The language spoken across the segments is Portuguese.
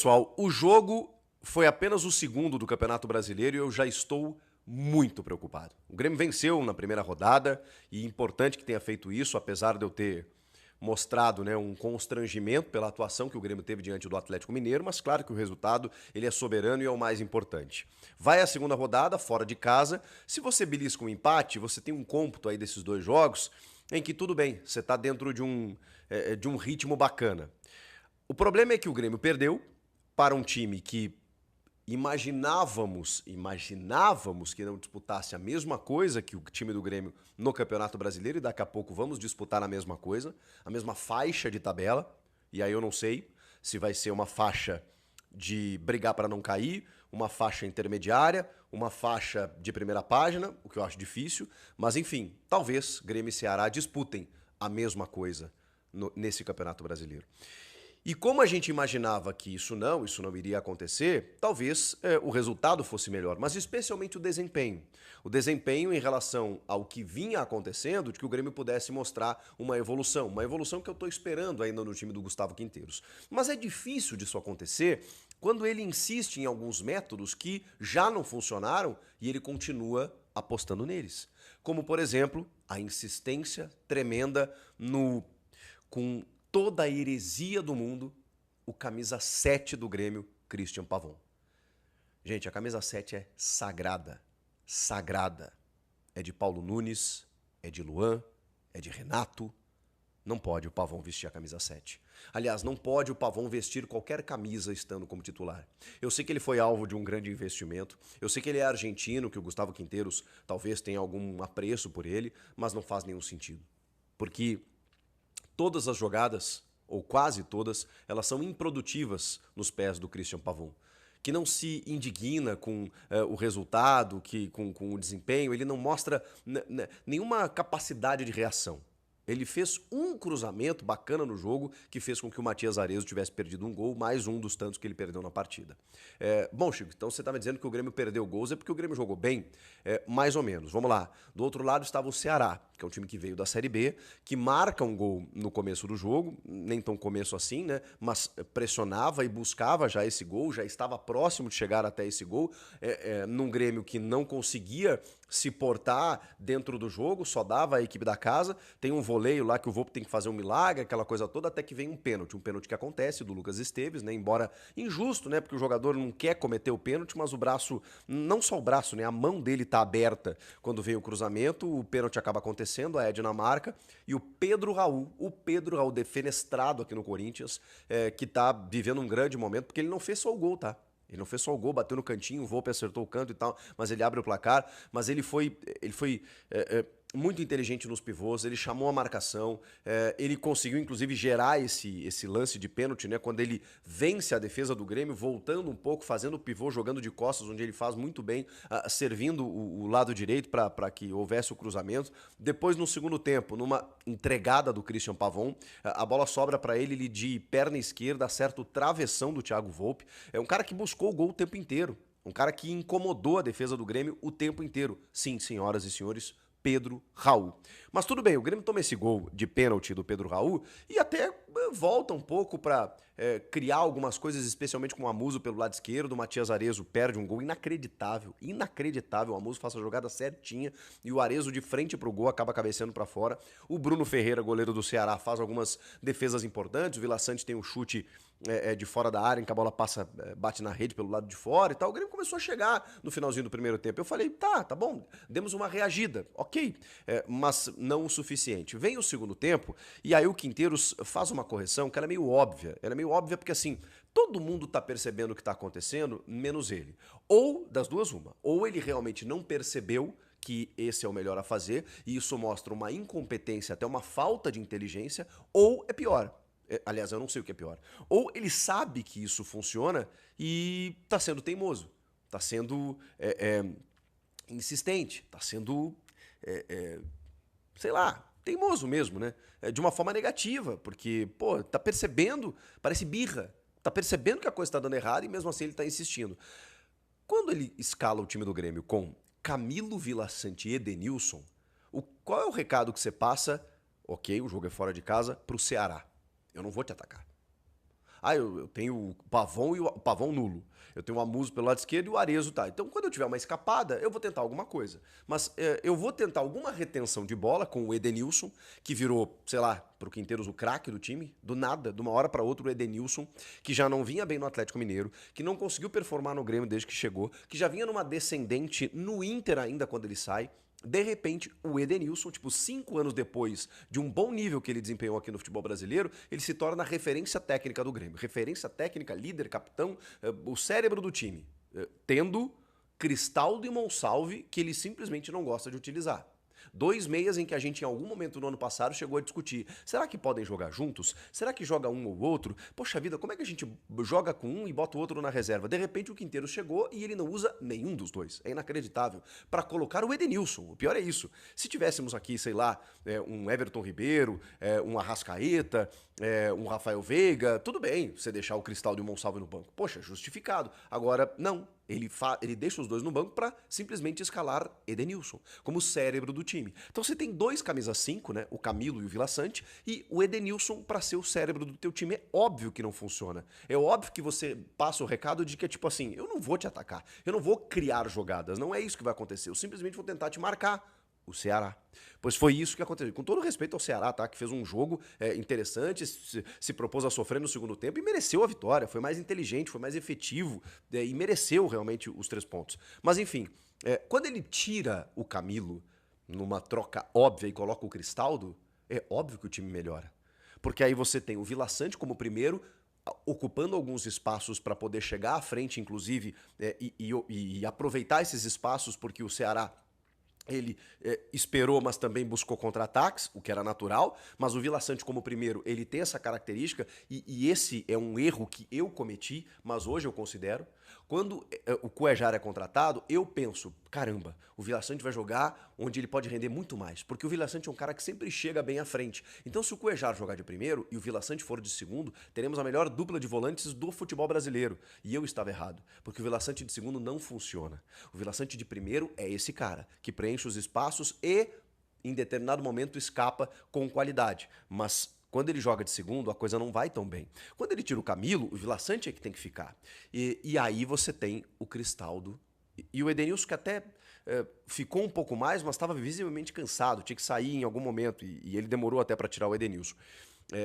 pessoal, o jogo foi apenas o segundo do Campeonato Brasileiro e eu já estou muito preocupado. O Grêmio venceu na primeira rodada e é importante que tenha feito isso, apesar de eu ter mostrado, né, um constrangimento pela atuação que o Grêmio teve diante do Atlético Mineiro, mas claro que o resultado ele é soberano e é o mais importante. Vai a segunda rodada, fora de casa. Se você belisca um empate, você tem um cômputo aí desses dois jogos em que tudo bem, você está dentro de um ritmo bacana. O problema é que o Grêmio perdeu para um time que imaginávamos que não disputasse a mesma coisa que o time do Grêmio no Campeonato Brasileiro, e daqui a pouco vamos disputar a mesma coisa, a mesma faixa de tabela, e aí eu não sei se vai ser uma faixa de brigar para não cair, uma faixa intermediária, uma faixa de primeira página, o que eu acho difícil, mas enfim, talvez Grêmio e Ceará disputem a mesma coisa nesse Campeonato Brasileiro. E como a gente imaginava que isso não iria acontecer, talvez o resultado fosse melhor, mas especialmente o desempenho. O desempenho em relação ao que vinha acontecendo, de que o Grêmio pudesse mostrar uma evolução que eu estou esperando ainda no time do Gustavo Quinteiros. Mas é difícil disso acontecer quando ele insiste em alguns métodos que já não funcionaram e ele continua apostando neles. Como, por exemplo, a insistência tremenda com toda a heresia do mundo, o camisa 7 do Grêmio, Christian Pavon. Gente, a camisa 7 é sagrada. Sagrada. É de Paulo Nunes, é de Luan, é de Renato. Não pode o Pavon vestir a camisa 7. Aliás, não pode o Pavon vestir qualquer camisa estando como titular. Eu sei que ele foi alvo de um grande investimento. Eu sei que ele é argentino, que o Gustavo Quinteiros talvez tenha algum apreço por ele, mas não faz nenhum sentido. Porque todas as jogadas, ou quase todas, elas são improdutivas nos pés do Christian Pavon, que não se indigna com o resultado, com o desempenho, ele não mostra nenhuma capacidade de reação. Ele fez um cruzamento bacana no jogo que fez com que o Matias Arezo tivesse perdido um gol, mais um dos tantos que ele perdeu na partida. Bom, Chico, então você estava dizendo que o Grêmio perdeu gols, é porque o Grêmio jogou bem? Mais ou menos. Vamos lá. Do outro lado estava o Ceará, que é um time que veio da Série B, que marca um gol no começo do jogo, nem tão começo assim, né? Mas pressionava e buscava já esse gol, já estava próximo de chegar até esse gol, num Grêmio que não conseguia se portar dentro do jogo, só dava a equipe da casa. Tem um voleio lá que o Volpe tem que fazer um milagre, aquela coisa toda, até que vem um pênalti que acontece do Lucas Esteves, né? Embora injusto, né? Porque o jogador não quer cometer o pênalti, mas o braço, não só o braço, né? A mão dele tá aberta quando vem o cruzamento, o pênalti acaba acontecendo, a Edna marca, e o Pedro Raul defenestrado aqui no Corinthians, que tá vivendo um grande momento, porque ele não fez só o gol, tá? Ele não fez só o gol, bateu no cantinho, o Volpe acertou o canto e tal, mas ele abre o placar. Mas ele foi muito inteligente nos pivôs, ele chamou a marcação, ele conseguiu inclusive gerar esse lance de pênalti, né? Quando ele vence a defesa do Grêmio, voltando um pouco, fazendo o pivô, jogando de costas, onde ele faz muito bem, servindo o lado direito para que houvesse o cruzamento. Depois, no segundo tempo, numa entregada do Christian Pavon, a bola sobra para ele de perna esquerda, acerta o travessão do Thiago Volpe. É um cara que buscou o gol o tempo inteiro. Um cara que incomodou a defesa do Grêmio o tempo inteiro. Sim, senhoras e senhores, Pedro Raul. Mas tudo bem, o Grêmio toma esse gol de pênalti do Pedro Raul e até volta um pouco para criar algumas coisas, especialmente com o Amuso pelo lado esquerdo. O Matias Arezo perde um gol inacreditável. O Amuso faz a jogada certinha e o Arezo de frente pro gol acaba cabeceando para fora. O Bruno Ferreira, goleiro do Ceará, faz algumas defesas importantes. O Vila Sante tem um chute de fora da área, em que a bola bate na rede pelo lado de fora e tal. O Grêmio começou a chegar no finalzinho do primeiro tempo. Eu falei, tá bom, demos uma reagida, ok, mas não o suficiente. Vem o segundo tempo e aí o Quinteiros faz uma correção que era meio óbvia. Era meio óbvia porque assim, todo mundo tá percebendo o que tá acontecendo, menos ele. Ou, das duas uma, ou ele realmente não percebeu que esse é o melhor a fazer, e isso mostra uma incompetência, até uma falta de inteligência, ou é pior. Aliás, eu não sei o que é pior. Ou ele sabe que isso funciona e tá sendo teimoso, tá sendo insistente, tá sendo, sei lá, teimoso mesmo, né? De uma forma negativa, porque, pô, tá percebendo, parece birra, tá percebendo que a coisa tá dando errado e mesmo assim ele tá insistindo. Quando ele escala o time do Grêmio com Camilo Vila Sante e Edenilson, qual é o recado que você passa? Ok, o jogo é fora de casa, pro Ceará. Eu não vou te atacar. eu tenho o Pavon e o Pavon nulo. Eu tenho o Amuso pelo lado esquerdo e o Arezzo tá. Então, quando eu tiver uma escapada, eu vou tentar alguma coisa. Mas eu vou tentar alguma retenção de bola com o Edenilson, que virou, sei lá, pro Quinteiros o craque do time, do nada, de uma hora para outra o Edenilson, que já não vinha bem no Atlético Mineiro, que não conseguiu performar no Grêmio desde que chegou, que já vinha numa descendente no Inter ainda quando ele sai. De repente, o Edenilson, tipo, 5 anos depois de um bom nível que ele desempenhou aqui no futebol brasileiro, ele se torna a referência técnica do Grêmio. Referência técnica, líder, capitão, o cérebro do time. Tendo Cristaldo e Monsalve, que ele simplesmente não gosta de utilizar. 2 meias em que a gente, em algum momento no ano passado, chegou a discutir. Será que podem jogar juntos? Será que joga um ou outro? Poxa vida, como é que a gente joga com um e bota o outro na reserva? De repente o Quinteiros chegou e ele não usa nenhum dos dois. É inacreditável. Para colocar o Edenilson. O pior é isso. Se tivéssemos aqui, sei lá, um Everton Ribeiro, um Arrascaeta, um Rafael Veiga, tudo bem você deixar o Cristaldo e o Monsalve no banco. Poxa, justificado. Agora, não. Ele deixa os dois no banco para simplesmente escalar Edenilson como cérebro do time. Então você tem 2 camisas 5, né? O Camilo e o Vila Sante, e o Edenilson para ser o cérebro do teu time. É óbvio que não funciona. É óbvio que você passa o recado de que é tipo assim, eu não vou te atacar, eu não vou criar jogadas, não é isso que vai acontecer. Eu simplesmente vou tentar te marcar. O Ceará. Pois foi isso que aconteceu. Com todo respeito ao Ceará, tá? Que fez um jogo interessante, se propôs a sofrer no segundo tempo e mereceu a vitória. Foi mais inteligente, foi mais efetivo e mereceu realmente os 3 pontos. Mas enfim, quando ele tira o Camilo numa troca óbvia e coloca o Cristaldo, é óbvio que o time melhora. Porque aí você tem o Vila Sante como primeiro, ocupando alguns espaços para poder chegar à frente, inclusive, e aproveitar esses espaços, porque o Ceará ele esperou, mas também buscou contra-ataques, o que era natural, mas o Vila Sante como primeiro, ele tem essa característica, e esse é um erro que eu cometi, mas hoje eu considero. Quando o Cuejar é contratado, eu penso, caramba, o Vila Sante vai jogar onde ele pode render muito mais, porque o Vila Sante é um cara que sempre chega bem à frente. Então se o Cuejar jogar de primeiro e o Vila Sante for de segundo, teremos a melhor dupla de volantes do futebol brasileiro. E eu estava errado, porque o Vila Sante de segundo não funciona. O Vila Sante de primeiro é esse cara, que preenche os espaços e, em determinado momento, escapa com qualidade. Mas quando ele joga de segundo, a coisa não vai tão bem. Quando ele tira o Camilo, o Vila Sante é que tem que ficar. E aí você tem o Cristaldo e o Edenilson, que até ficou um pouco mais, mas estava visivelmente cansado, tinha que sair em algum momento, e ele demorou até para tirar o Edenilson.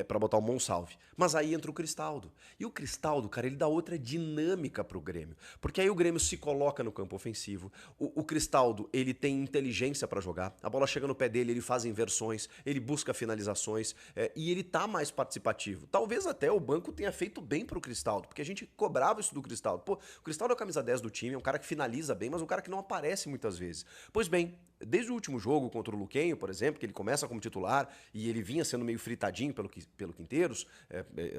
Para botar o Monsalve. Mas aí entra o Cristaldo. E o Cristaldo, cara, ele dá outra dinâmica pro Grêmio. Porque aí o Grêmio se coloca no campo ofensivo. O Cristaldo, ele tem inteligência para jogar. A bola chega no pé dele, ele faz inversões, ele busca finalizações e ele tá mais participativo. Talvez até o banco tenha feito bem pro Cristaldo, porque a gente cobrava isso do Cristaldo. Pô, o Cristaldo é a camisa 10 do time, é um cara que finaliza bem, mas um cara que não aparece muitas vezes. Pois bem, desde o último jogo contra o Luquenho, por exemplo, que ele começa como titular e ele vinha sendo meio fritadinho pelo Quinteiros,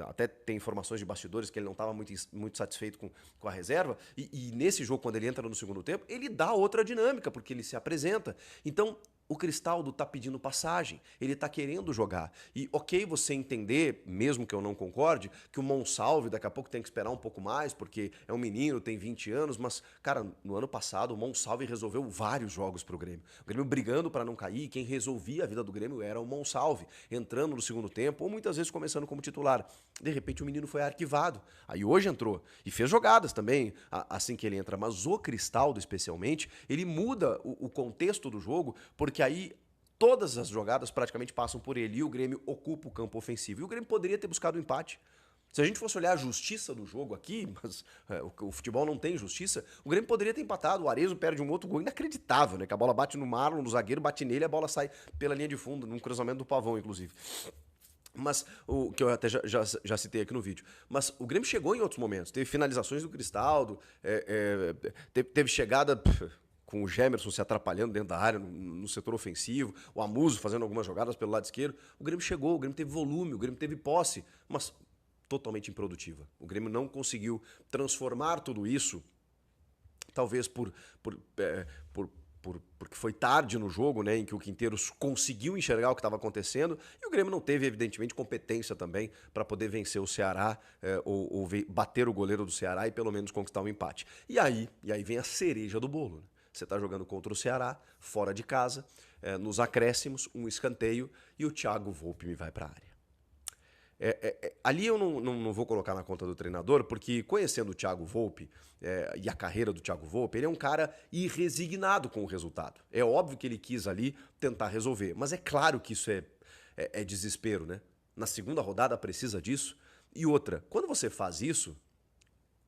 até tem informações de bastidores que ele não estava muito satisfeito com a reserva, e nesse jogo, quando ele entra no segundo tempo, ele dá outra dinâmica, porque ele se apresenta. Então, o Cristaldo tá pedindo passagem, ele tá querendo jogar. E ok você entender, mesmo que eu não concorde, que o Monsalve daqui a pouco tem que esperar um pouco mais, porque é um menino, tem 20 anos, mas, cara, no ano passado o Monsalve resolveu vários jogos pro Grêmio. O Grêmio brigando para não cair, quem resolvia a vida do Grêmio era o Monsalve, entrando no segundo tempo, ou muitas vezes começando como titular. De repente o menino foi arquivado. Aí hoje entrou e fez jogadas também assim que ele entra, mas o Cristaldo especialmente, ele muda o contexto do jogo, porque aí todas as jogadas praticamente passam por ele e o Grêmio ocupa o campo ofensivo. E o Grêmio poderia ter buscado o empate. Se a gente fosse olhar a justiça do jogo aqui, mas o futebol não tem justiça, o Grêmio poderia ter empatado. O Arezzo perde um outro gol inacreditável, né? Que a bola bate no Marlon, no zagueiro, bate nele, a bola sai pela linha de fundo, num cruzamento do Pavão, inclusive. Mas, o que eu até já citei aqui no vídeo. Mas o Grêmio chegou em outros momentos. Teve finalizações do Cristaldo, teve chegada com o Gemerson se atrapalhando dentro da área, no setor ofensivo, o Amuso fazendo algumas jogadas pelo lado esquerdo. O Grêmio chegou, o Grêmio teve volume, o Grêmio teve posse, mas totalmente improdutiva. O Grêmio não conseguiu transformar tudo isso, talvez porque foi tarde no jogo, né, em que o Quinteiros conseguiu enxergar o que estava acontecendo, e o Grêmio não teve, evidentemente, competência também para poder vencer o Ceará, ou bater o goleiro do Ceará e pelo menos conquistar um empate. E aí vem a cereja do bolo, né? Você está jogando contra o Ceará, fora de casa, nos acréscimos, um escanteio, e o Thiago Volpe me vai para a área. Ali eu não vou colocar na conta do treinador, porque conhecendo o Thiago Volpe e a carreira do Thiago Volpe, ele é um cara irresignado com o resultado. É óbvio que ele quis ali tentar resolver, mas é claro que isso é desespero, né? Na segunda rodada precisa disso. E outra, quando você faz isso,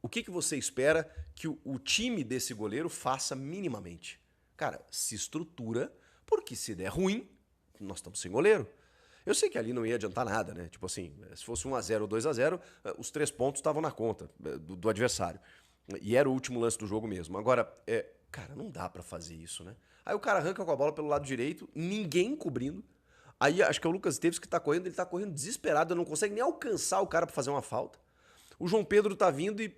o que você espera que o time desse goleiro faça minimamente? Cara, se estrutura, porque se der ruim, nós estamos sem goleiro. Eu sei que ali não ia adiantar nada, né? Tipo assim, se fosse 1-0 ou 2-0, os 3 pontos estavam na conta do adversário. E era o último lance do jogo mesmo. Agora, cara, não dá pra fazer isso, né? Aí o cara arranca com a bola pelo lado direito, ninguém cobrindo. Aí acho que é o Lucas Esteves que tá correndo, ele tá correndo desesperado, não consegue nem alcançar o cara pra fazer uma falta. O João Pedro tá vindo e,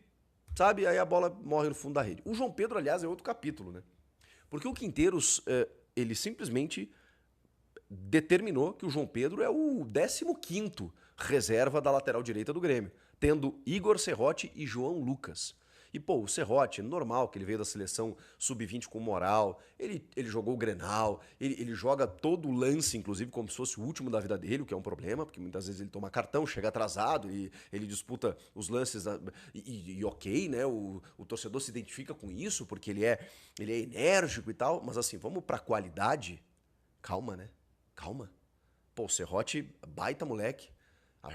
sabe, aí a bola morre no fundo da rede. O João Pedro, aliás, é outro capítulo, né? Porque o Quinteiros, ele simplesmente determinou que o João Pedro é o 15º reserva da lateral direita do Grêmio, tendo Igor Serrote e João Lucas. E, pô, o Serrote, normal que ele veio da seleção sub-20 com moral, ele jogou o Grenal, ele joga todo o lance, inclusive, como se fosse o último da vida dele, o que é um problema, porque muitas vezes ele toma cartão, chega atrasado, ele disputa os lances, e ok, né, o torcedor se identifica com isso, porque ele é enérgico e tal, mas assim, vamos pra qualidade, calma, né? Calma. Pô, o Serrote, baita moleque.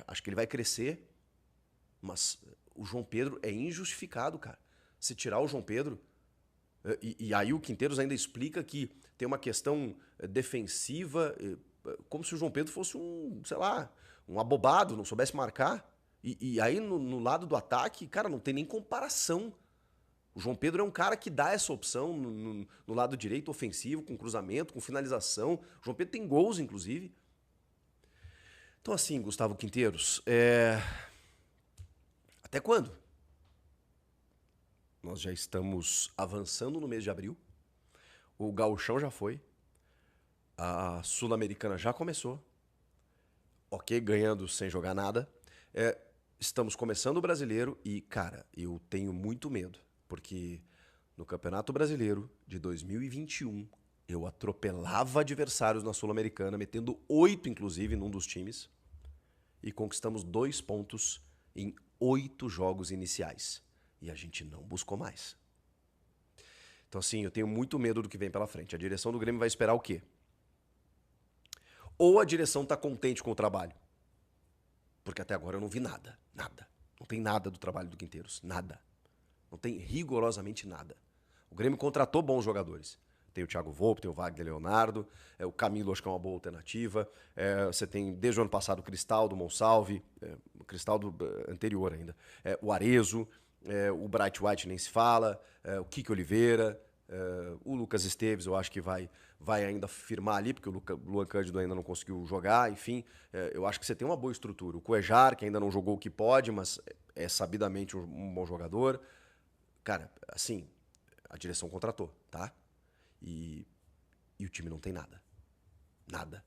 Acho que ele vai crescer. Mas o João Pedro é injustificado, cara. Se tirar o João Pedro... E aí o Quinteiros ainda explica que tem uma questão defensiva, como se o João Pedro fosse sei lá, um abobado, não soubesse marcar. E aí no lado do ataque, cara, não tem nem comparação. O João Pedro é um cara que dá essa opção no lado direito ofensivo, com cruzamento, com finalização. O João Pedro tem gols, inclusive. Então assim, Gustavo Quinteiros, até quando? Nós já estamos avançando no mês de abril. O Gauchão já foi. A Sul-Americana já começou. Ok, ganhando sem jogar nada. Estamos começando o Brasileiro e, cara, eu tenho muito medo. Porque no Campeonato Brasileiro de 2021, eu atropelava adversários na Sul-Americana, metendo 8, inclusive, num dos times, e conquistamos 2 pontos em 8 jogos iniciais. E a gente não buscou mais. Então, assim, eu tenho muito medo do que vem pela frente. A direção do Grêmio vai esperar o quê? Ou a direção tá contente com o trabalho? Porque até agora eu não vi nada. Nada. Não tem nada do trabalho do Quinteiros. Nada. Não tem rigorosamente nada. O Grêmio contratou bons jogadores. Tem o Thiago Volpe, tem o Wagner Leonardo, o Camilo acho que é uma boa alternativa. Você tem, desde o ano passado, o Cristal do Monsalve, o Cristal anterior ainda. O Arezo, o Bright White nem se fala, o Kike Oliveira, o Lucas Esteves eu acho que vai ainda firmar ali, porque o Luan Cândido ainda não conseguiu jogar, enfim. Eu acho que você tem uma boa estrutura. O Cuejar, que ainda não jogou o que pode, mas é sabidamente um bom jogador. Cara, assim, a direção contratou, tá? E o time não tem nada. Nada.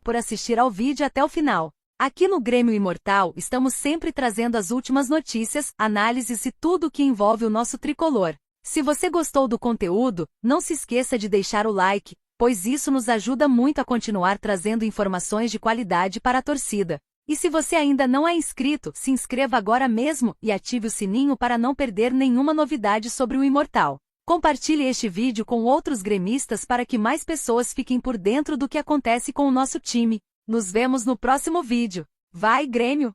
Por assistir ao vídeo até o final. Aqui no Grêmio Imortal, estamos sempre trazendo as últimas notícias, análises e tudo o que envolve o nosso tricolor. Se você gostou do conteúdo, não se esqueça de deixar o like, pois isso nos ajuda muito a continuar trazendo informações de qualidade para a torcida. E se você ainda não é inscrito, se inscreva agora mesmo e ative o sininho para não perder nenhuma novidade sobre o Imortal. Compartilhe este vídeo com outros gremistas para que mais pessoas fiquem por dentro do que acontece com o nosso time. Nos vemos no próximo vídeo. Vai, Grêmio!